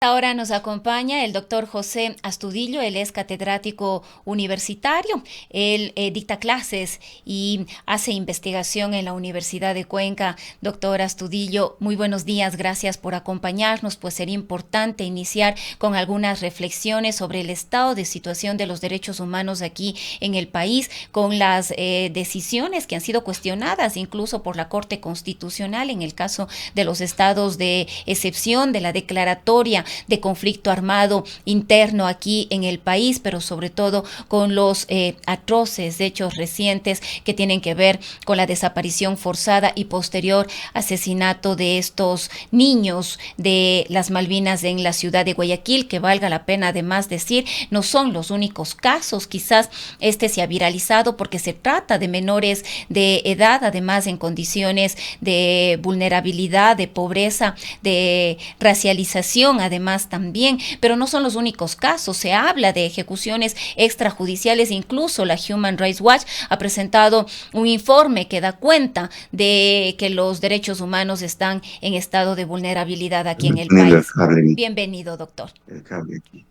Ahora nos acompaña el doctor José Astudillo, él es catedrático universitario, él dicta clases y hace investigación en la Universidad de Cuenca. Doctor Astudillo, muy buenos días, gracias por acompañarnos, pues sería importante iniciar con algunas reflexiones sobre el estado de situación de los derechos humanos aquí en el país, con las decisiones que han sido cuestionadas incluso por la Corte Constitucional en el caso de los estados de excepción, de la declaratoria de conflicto armado interno aquí en el país, pero sobre todo con los atroces hechos recientes que tienen que ver con la desaparición forzada y posterior asesinato de estos niños de las Malvinas en la ciudad de Guayaquil, que valga la pena además decir, no son los únicos casos, quizás este se ha viralizado porque se trata de menores de edad, además en condiciones de vulnerabilidad, de pobreza, de racialización, además también, pero no son los únicos casos. Se habla de ejecuciones extrajudiciales, incluso la Human Rights Watch ha presentado un informe que da cuenta de que los derechos humanos están en estado de vulnerabilidad aquí en el Poniendo país. Bienvenido, doctor. el cable aquí.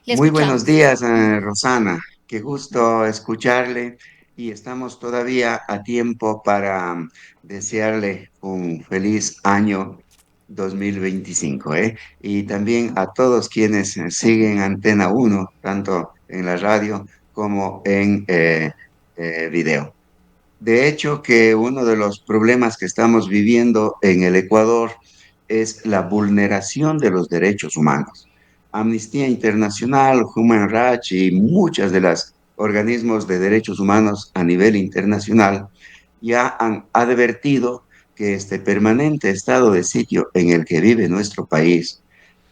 Le Muy buenos escuchamos. días, Rosana. Qué gusto escucharle y estamos todavía a tiempo para desearle un feliz año 2025, ¿eh? Y también a todos quienes siguen Antena Uno, tanto en la radio como en video. De hecho, que uno de los problemas que estamos viviendo en el Ecuador es la vulneración de los derechos humanos. Amnistía Internacional, Human Rights y muchas de las organismos de derechos humanos a nivel internacional ya han advertido que este permanente estado de sitio en el que vive nuestro país,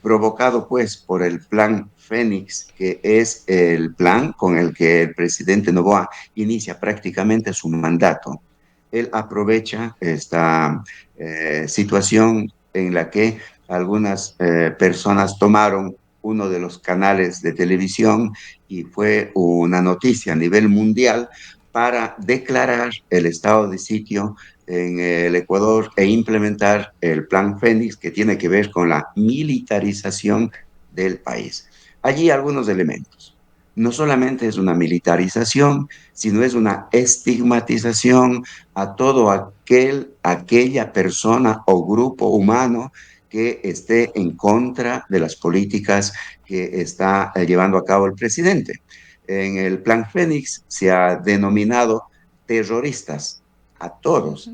provocado pues por el plan Fénix, que es el plan con el que el presidente Noboa inicia prácticamente su mandato. Él aprovecha esta situación en la que algunas personas tomaron uno de los canales de televisión y fue una noticia a nivel mundial para declarar el estado de sitio en el Ecuador e implementar el Plan Fénix, que tiene que ver con la militarización del país. Allí algunos elementos. No solamente es una militarización, sino es una estigmatización a todo aquella persona o grupo humano que esté en contra de las políticas que está llevando a cabo el presidente. En el Plan Fénix se ha denominado terroristas a todos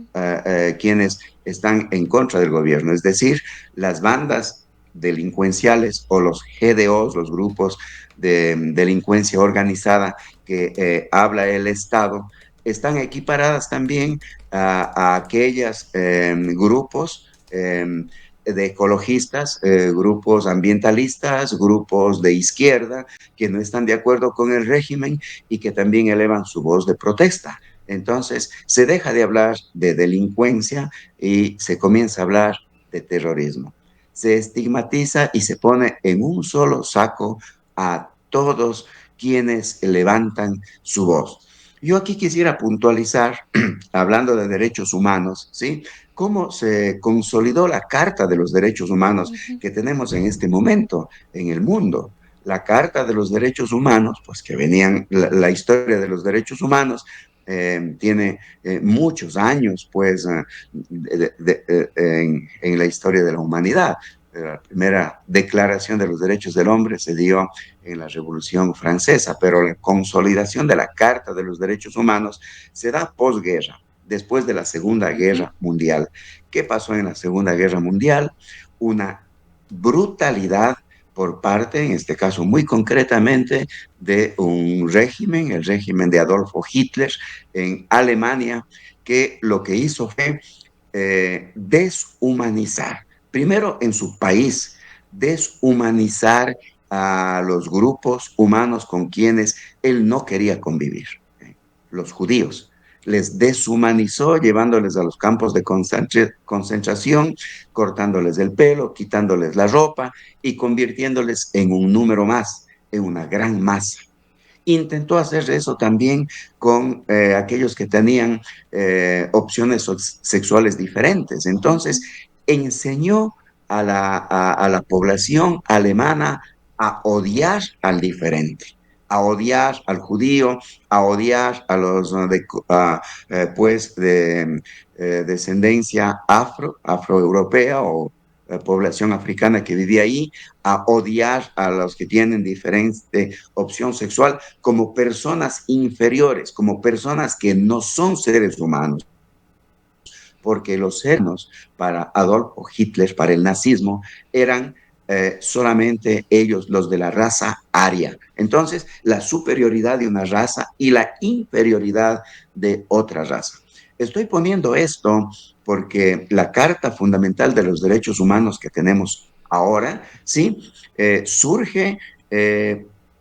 quienes están en contra del gobierno, es decir, las bandas delincuenciales o los GDOs, los grupos de delincuencia organizada que habla el Estado, están equiparadas también a aquellos grupos de ecologistas, grupos ambientalistas, grupos de izquierda que no están de acuerdo con el régimen y que también elevan su voz de protesta. Entonces, se deja de hablar de delincuencia y se comienza a hablar de terrorismo. Se estigmatiza y se pone en un solo saco a todos quienes levantan su voz. Yo aquí quisiera puntualizar, hablando de derechos humanos, ¿sí? Cómo se consolidó la Carta de los Derechos Humanos que tenemos en este momento en el mundo. La Carta de los Derechos Humanos, pues que venían, la historia de los derechos humanos tiene muchos años, pues, en la historia de la humanidad. La primera declaración de los derechos del hombre se dio en la Revolución Francesa, pero la consolidación de la Carta de los Derechos Humanos se da posguerra, después de la Segunda Guerra Mundial. ¿Qué pasó en la Segunda Guerra Mundial? Una brutalidad por parte, en este caso muy concretamente, de un régimen, el régimen de Adolfo Hitler en Alemania, que lo que hizo fue deshumanizar, primero en su país, deshumanizar a los grupos humanos con quienes él no quería convivir, los judíos. Les deshumanizó llevándoles a los campos de concentración, cortándoles el pelo, quitándoles la ropa y convirtiéndoles en un número más, en una gran masa. Intentó hacer eso también con aquellos que tenían opciones sexuales diferentes. Entonces, enseñó a la población alemana a odiar al diferente, a odiar al judío, a odiar a los pues de descendencia afroeuropea o población africana que vivía ahí, a odiar a los que tienen diferente opción sexual como personas inferiores, como personas que no son seres humanos, porque los senos para Adolfo Hitler, para el nazismo, eran solamente ellos, los de la raza aria. Entonces, la superioridad de una raza y la inferioridad de otra raza. Estoy poniendo esto porque la Carta Fundamental de los Derechos Humanos que tenemos ahora, ¿sí? Surge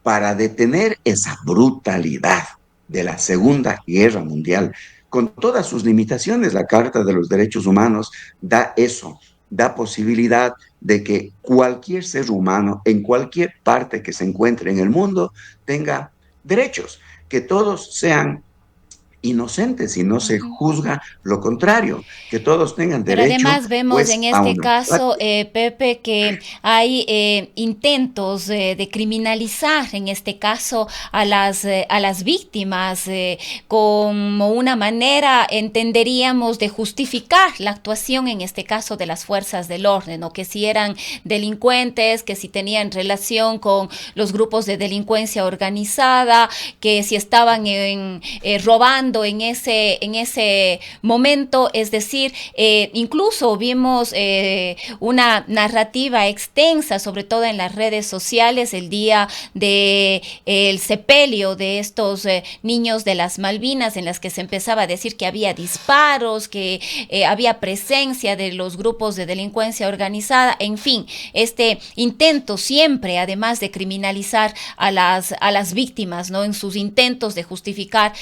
para detener esa brutalidad de la Segunda Guerra Mundial. Con todas sus limitaciones, la Carta de los Derechos Humanos da eso, da posibilidad de que cualquier ser humano en cualquier parte que se encuentre en el mundo tenga derechos, que todos sean inocentes y no se Ujú. juzga lo contrario, que todos tengan Pero derecho además vemos en pues a este una caso, patria. Pepe, que hay intentos de criminalizar, en este caso, a las víctimas, como una manera, entenderíamos, de justificar la actuación, en este caso, de las fuerzas del orden, o que si eran delincuentes, que si tenían relación con los grupos de delincuencia organizada, que si estaban robando en ese momento, es decir, incluso vimos una narrativa extensa, sobre todo en las redes sociales, el día de el sepelio de estos niños de las Malvinas, en las que se empezaba a decir que había disparos, que había presencia de los grupos de delincuencia organizada, en fin, este intento siempre, además de criminalizar a las víctimas, ¿no? En sus intentos de justificar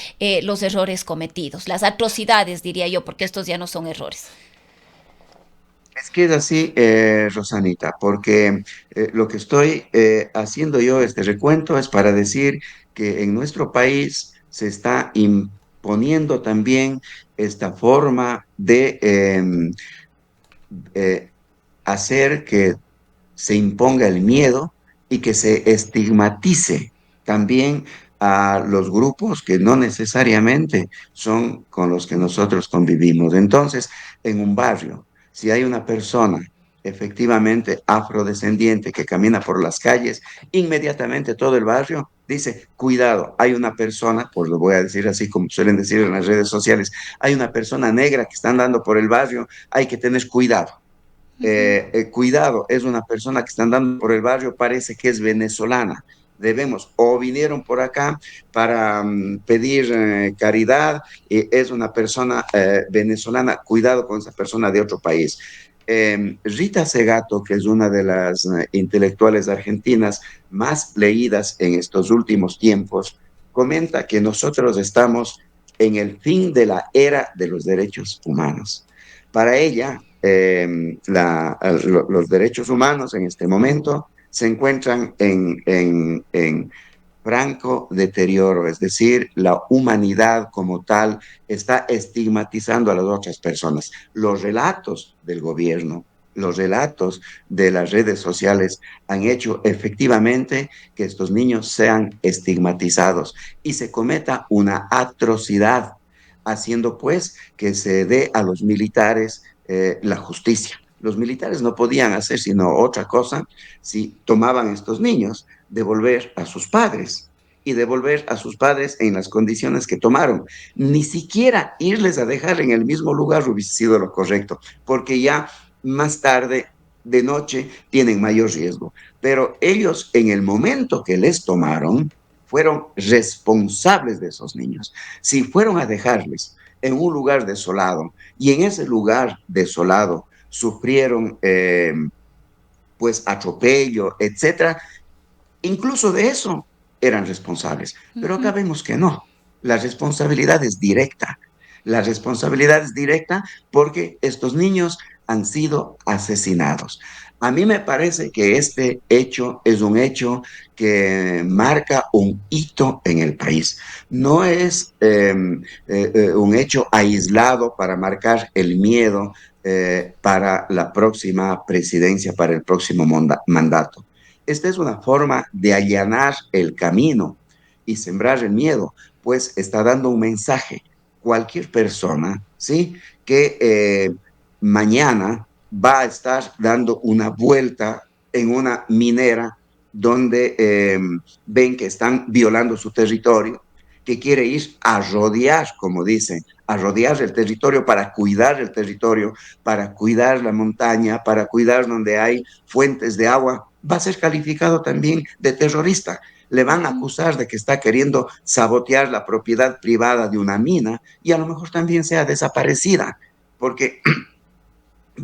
los errores cometidos, las atrocidades, diría yo, porque estos ya no son errores. Es que es así, Rosanita, porque lo que estoy haciendo yo, este recuento, es para decir que en nuestro país se está imponiendo también esta forma de eh, hacer que se imponga el miedo y que se estigmatice también a los grupos que no necesariamente son con los que nosotros convivimos. Entonces, en un barrio, si hay una persona efectivamente afrodescendiente que camina por las calles, inmediatamente todo el barrio dice, cuidado, hay una persona, pues lo voy a decir así como suelen decir en las redes sociales, hay una persona negra que está andando por el barrio, hay que tener cuidado. Cuidado, es una persona que está andando por el barrio, parece que es venezolana. Debemos, o vinieron por acá para pedir caridad, es una persona venezolana, cuidado con esa persona de otro país. Rita Segato, que es una de las intelectuales argentinas más leídas en estos últimos tiempos, comenta que nosotros estamos en el fin de la era de los derechos humanos. Para ella, los derechos humanos en este momento se encuentran en franco deterioro, es decir, la humanidad como tal está estigmatizando a las otras personas. Los relatos del gobierno, los relatos de las redes sociales han hecho efectivamente que estos niños sean estigmatizados y se cometa una atrocidad, haciendo pues que se dé a los militares la justicia. Los militares no podían hacer sino otra cosa si tomaban estos niños, devolver a sus padres y devolver a sus padres en las condiciones que tomaron. Ni siquiera irles a dejar en el mismo lugar hubiese sido lo correcto, porque ya más tarde de noche tienen mayor riesgo. Pero ellos en el momento que les tomaron fueron responsables de esos niños. Si fueron a dejarles en un lugar desolado y en ese lugar desolado sufrieron pues atropello, etcétera, incluso de eso eran responsables. Pero acá Ujú. vemos que no. La responsabilidad es directa. La responsabilidad es directa porque estos niños han sido asesinados. A mí me parece que este hecho es un hecho que marca un hito en el país. No es un hecho aislado para marcar el miedo para la próxima presidencia, para el próximo mandato. Esta es una forma de allanar el camino y sembrar el miedo, pues está dando un mensaje. Cualquier persona, ¿sí? Que mañana va a estar dando una vuelta en una minera donde ven que están violando su territorio, que quiere ir a rodear, como dicen, a rodear el territorio para cuidar el territorio, para cuidar la montaña, para cuidar donde hay fuentes de agua, va a ser calificado también de terrorista. Le van a Ujú. acusar de que está queriendo sabotear la propiedad privada de una mina y a lo mejor también sea desaparecida, porque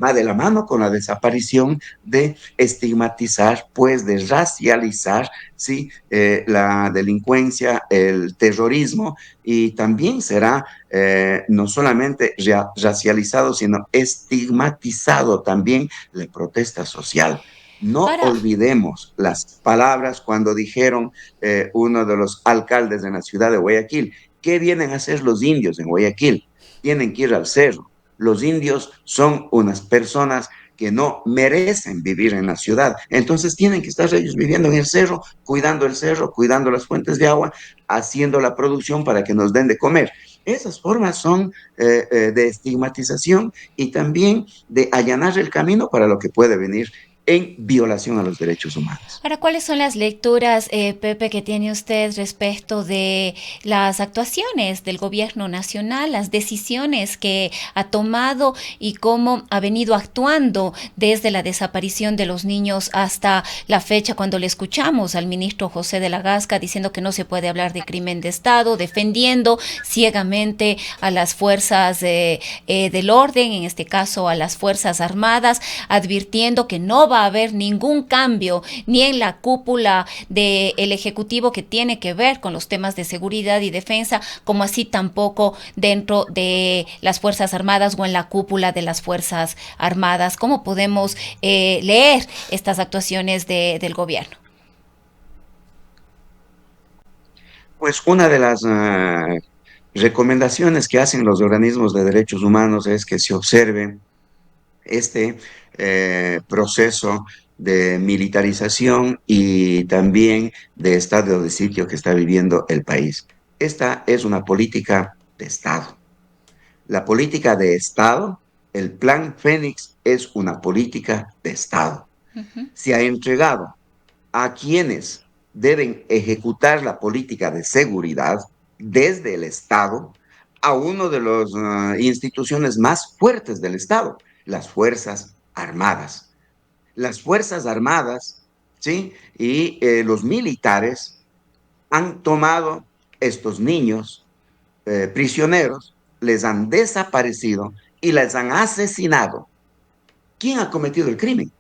va de la mano con la desaparición de estigmatizar, pues de racializar, ¿sí? La delincuencia, el terrorismo, y también será no solamente racializado, sino estigmatizado también la protesta social. No Ahora, olvidemos las palabras cuando dijeron uno de los alcaldes de la ciudad de Guayaquil, ¿qué vienen a hacer los indios en Guayaquil? Tienen que ir al cerro. Los indios son unas personas que no merecen vivir en la ciudad. Entonces tienen que estar ellos viviendo en el cerro, cuidando las fuentes de agua, haciendo la producción para que nos den de comer. Esas formas son de estigmatización y también de allanar el camino para lo que puede venir en violación a los derechos humanos. Ahora, ¿cuáles son las lecturas, Pepe, que tiene usted respecto de las actuaciones del gobierno nacional, las decisiones que ha tomado y cómo ha venido actuando desde la desaparición de los niños hasta la fecha cuando le escuchamos al ministro José de la Gasca diciendo que no se puede hablar de crimen de Estado, defendiendo ciegamente a las fuerzas del orden, en este caso a las Fuerzas Armadas, advirtiendo que no va a haber ningún cambio ni en la cúpula del Ejecutivo que tiene que ver con los temas de seguridad y defensa, como así tampoco dentro de las Fuerzas Armadas o en la cúpula de las Fuerzas Armadas. ¿Cómo podemos leer estas actuaciones del gobierno? Pues una de las recomendaciones que hacen los organismos de derechos humanos es que se observe este proceso de militarización y también de estado de sitio que está viviendo el país. Esta es una política de Estado. La política de Estado, el Plan Fénix es una política de Estado. Uh -huh. Se ha entregado a quienes deben ejecutar la política de seguridad desde el Estado a una de las instituciones más fuertes del Estado, las Fuerzas Armadas. Las Fuerzas Armadas, ¿sí? Y los militares han tomado estos niños prisioneros, les han desaparecido y les han asesinado. ¿Quién ha cometido el crimen?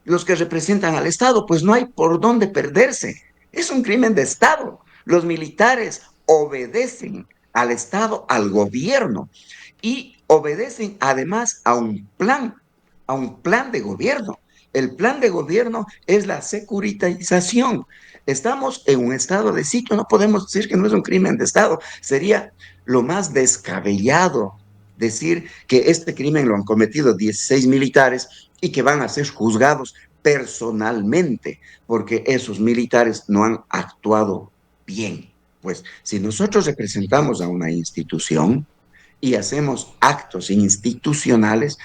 Los que representan al Estado, pues no hay por dónde perderse. Es un crimen de Estado. Los militares obedecen al Estado, al gobierno, y obedecen además a un plan de gobierno. El plan de gobierno es la securitización. Estamos en un estado de sitio, no podemos decir que no es un crimen de Estado. Sería lo más descabellado decir que este crimen lo han cometido 16 militares y que van a ser juzgados personalmente, porque esos militares no han actuado bien. Pues si nosotros representamos a una institución y hacemos actos institucionales,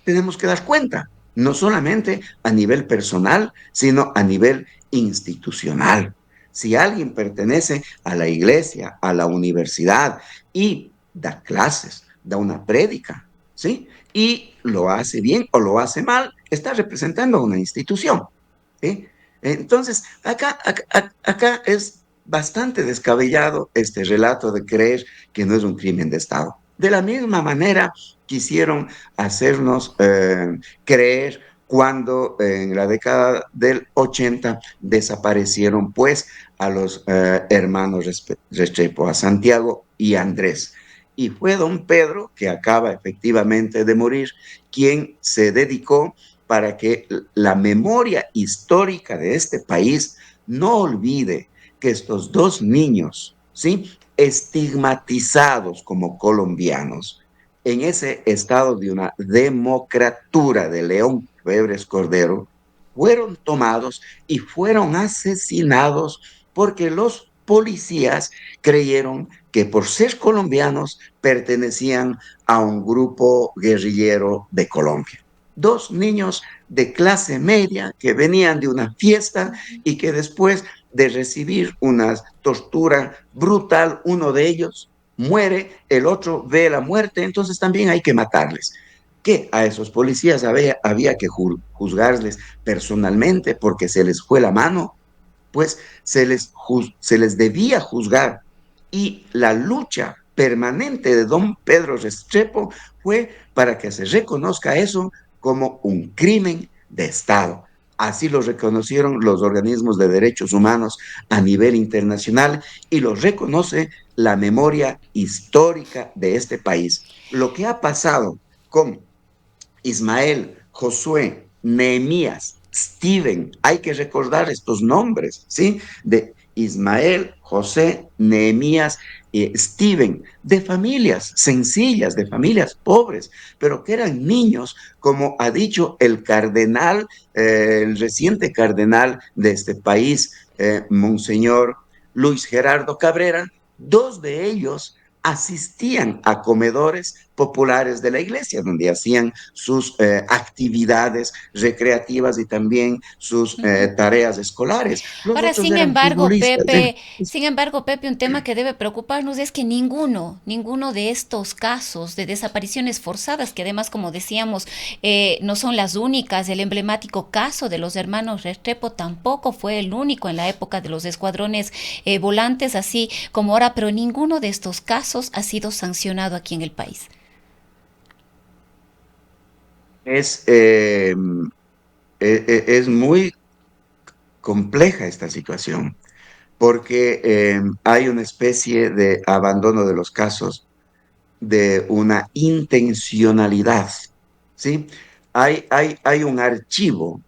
tenemos que dar cuenta, no solamente a nivel personal, sino a nivel institucional. Si alguien pertenece a la iglesia, a la universidad y da clases, da una prédica, ¿sí? Y lo hace bien o lo hace mal, está representando a una institución, ¿sí? Entonces, acá es bastante descabellado este relato de creer que no es un crimen de Estado. De la misma manera, quisieron hacernos creer cuando en la década del 80 desaparecieron pues a los hermanos Restrepo, a Santiago y Andrés. Y fue don Pedro, que acaba efectivamente de morir, quien se dedicó para que la memoria histórica de este país no olvide que estos dos niños, ¿sí? Estigmatizados como colombianos, en ese estado de una democratura de León Febres Cordero, fueron tomados y fueron asesinados porque los policías creyeron que por ser colombianos pertenecían a un grupo guerrillero de Colombia. Dos niños de clase media que venían de una fiesta y que después de recibir una tortura brutal, uno de ellos muere, el otro ve la muerte, entonces también hay que matarles. Que a esos policías había que juzgarles personalmente porque se les fue la mano, pues se les debía juzgar. Y la lucha permanente de don Pedro Restrepo fue para que se reconozca eso como un crimen de Estado. Así lo reconocieron los organismos de derechos humanos a nivel internacional y lo reconoce la memoria histórica de este país. Lo que ha pasado con Ismael, Josué, Nehemías, Steven, hay que recordar estos nombres, ¿sí? De Ismael, José, Nehemías, Steven, de familias sencillas, de familias pobres, pero que eran niños, como ha dicho el cardenal, el reciente cardenal de este país, Monseñor Luis Gerardo Cabrera, dos de ellos asistían a comedores populares de la iglesia, donde hacían sus actividades recreativas y también sus Ujú. tareas escolares. Los Ahora, otros eran futbolistas. Sin embargo, Pepe, un tema que debe preocuparnos es que ninguno de estos casos de desapariciones forzadas, que además, como decíamos, no son las únicas, el emblemático caso de los hermanos Restrepo tampoco fue el único en la época de los escuadrones volantes, así como ahora, pero ninguno de estos casos ha sido sancionado aquí en el país. Es, es muy compleja esta situación porque hay una especie de abandono de los casos, de una intencionalidad, ¿sí? Hay un archivo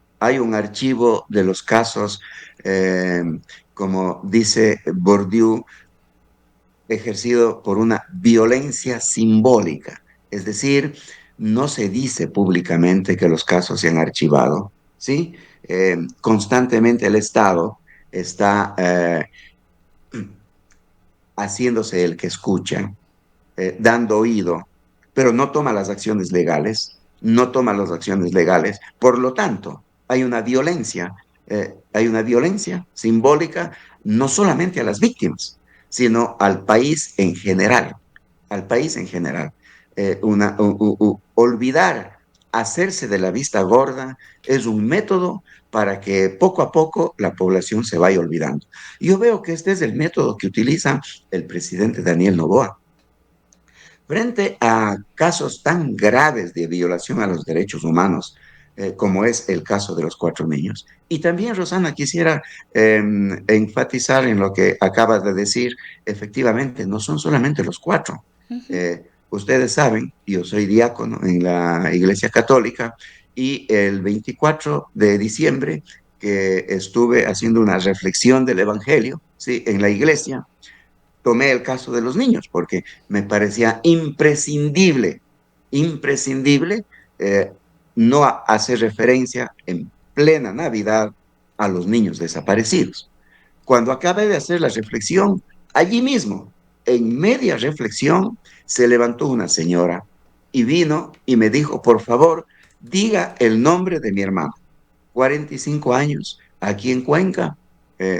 de los casos, eh, como dice Bourdieu, ejercido por una violencia simbólica. Es decir, no se dice públicamente que los casos se han archivado, ¿sí? Constantemente el Estado está haciéndose el que escucha, dando oído, pero no toma las acciones legales, no toma las acciones legales. Por lo tanto, hay una violencia simbólica no solamente a las víctimas, sino al país en general, al país en general. Olvidar, hacerse de la vista gorda es un método para que poco a poco la población se vaya olvidando. Yo veo que este es el método que utiliza el presidente Daniel Noboa. Frente a casos tan graves de violación a los derechos humanos, como es el caso de los cuatro niños. Y también, Rosana, quisiera enfatizar en lo que acabas de decir. Efectivamente, no son solamente los cuatro. Ujú. Ustedes saben, yo soy diácono en la Iglesia Católica y el 24 de diciembre que estuve haciendo una reflexión del Evangelio, ¿sí? En la iglesia, tomé el caso de los niños porque me parecía imprescindible eh, no hacer referencia en plena Navidad a los niños desaparecidos. Cuando acabé de hacer la reflexión, allí mismo, en media reflexión, se levantó una señora y vino y me dijo, por favor, diga el nombre de mi hermano. 45 años, aquí en Cuenca,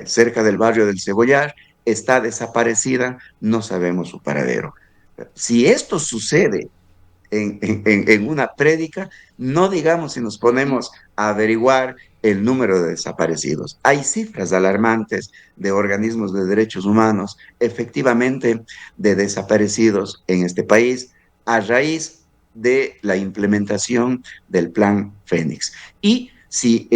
cerca del barrio del Cebollar, está desaparecida, no sabemos su paradero. Si esto sucede en una prédica, no digamos si nos ponemos a averiguar el número de desaparecidos. Hay cifras alarmantes de organismos de derechos humanos, efectivamente, de desaparecidos en este país a raíz de la implementación del plan Fénix. Y si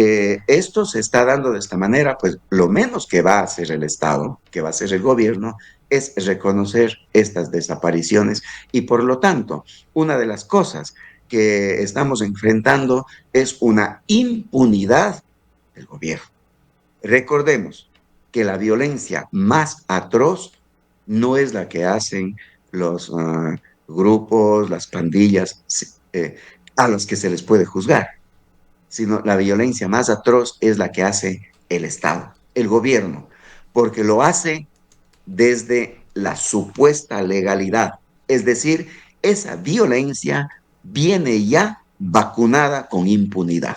esto se está dando de esta manera, pues lo menos que va a hacer el Estado, que va a hacer el gobierno, es reconocer estas desapariciones y por lo tanto, una de las cosas que estamos enfrentando es una impunidad del gobierno. Recordemos que la violencia más atroz no es la que hacen los grupos, las pandillas a los que se les puede juzgar, sino la violencia más atroz es la que hace el Estado, el gobierno, porque lo hace desde la supuesta legalidad. Es decir, esa violencia viene ya vacunada con impunidad.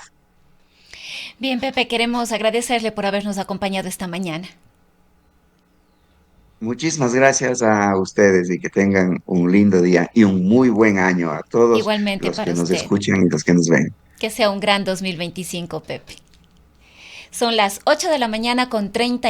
Bien, Pepe, queremos agradecerle por habernos acompañado esta mañana. Muchísimas gracias a ustedes y que tengan un lindo día y un muy buen año a todos Igualmente los para que nos usted. escuchan y los que nos ven. Que sea un gran 2025, Pepe. Son las 8 de la mañana con 30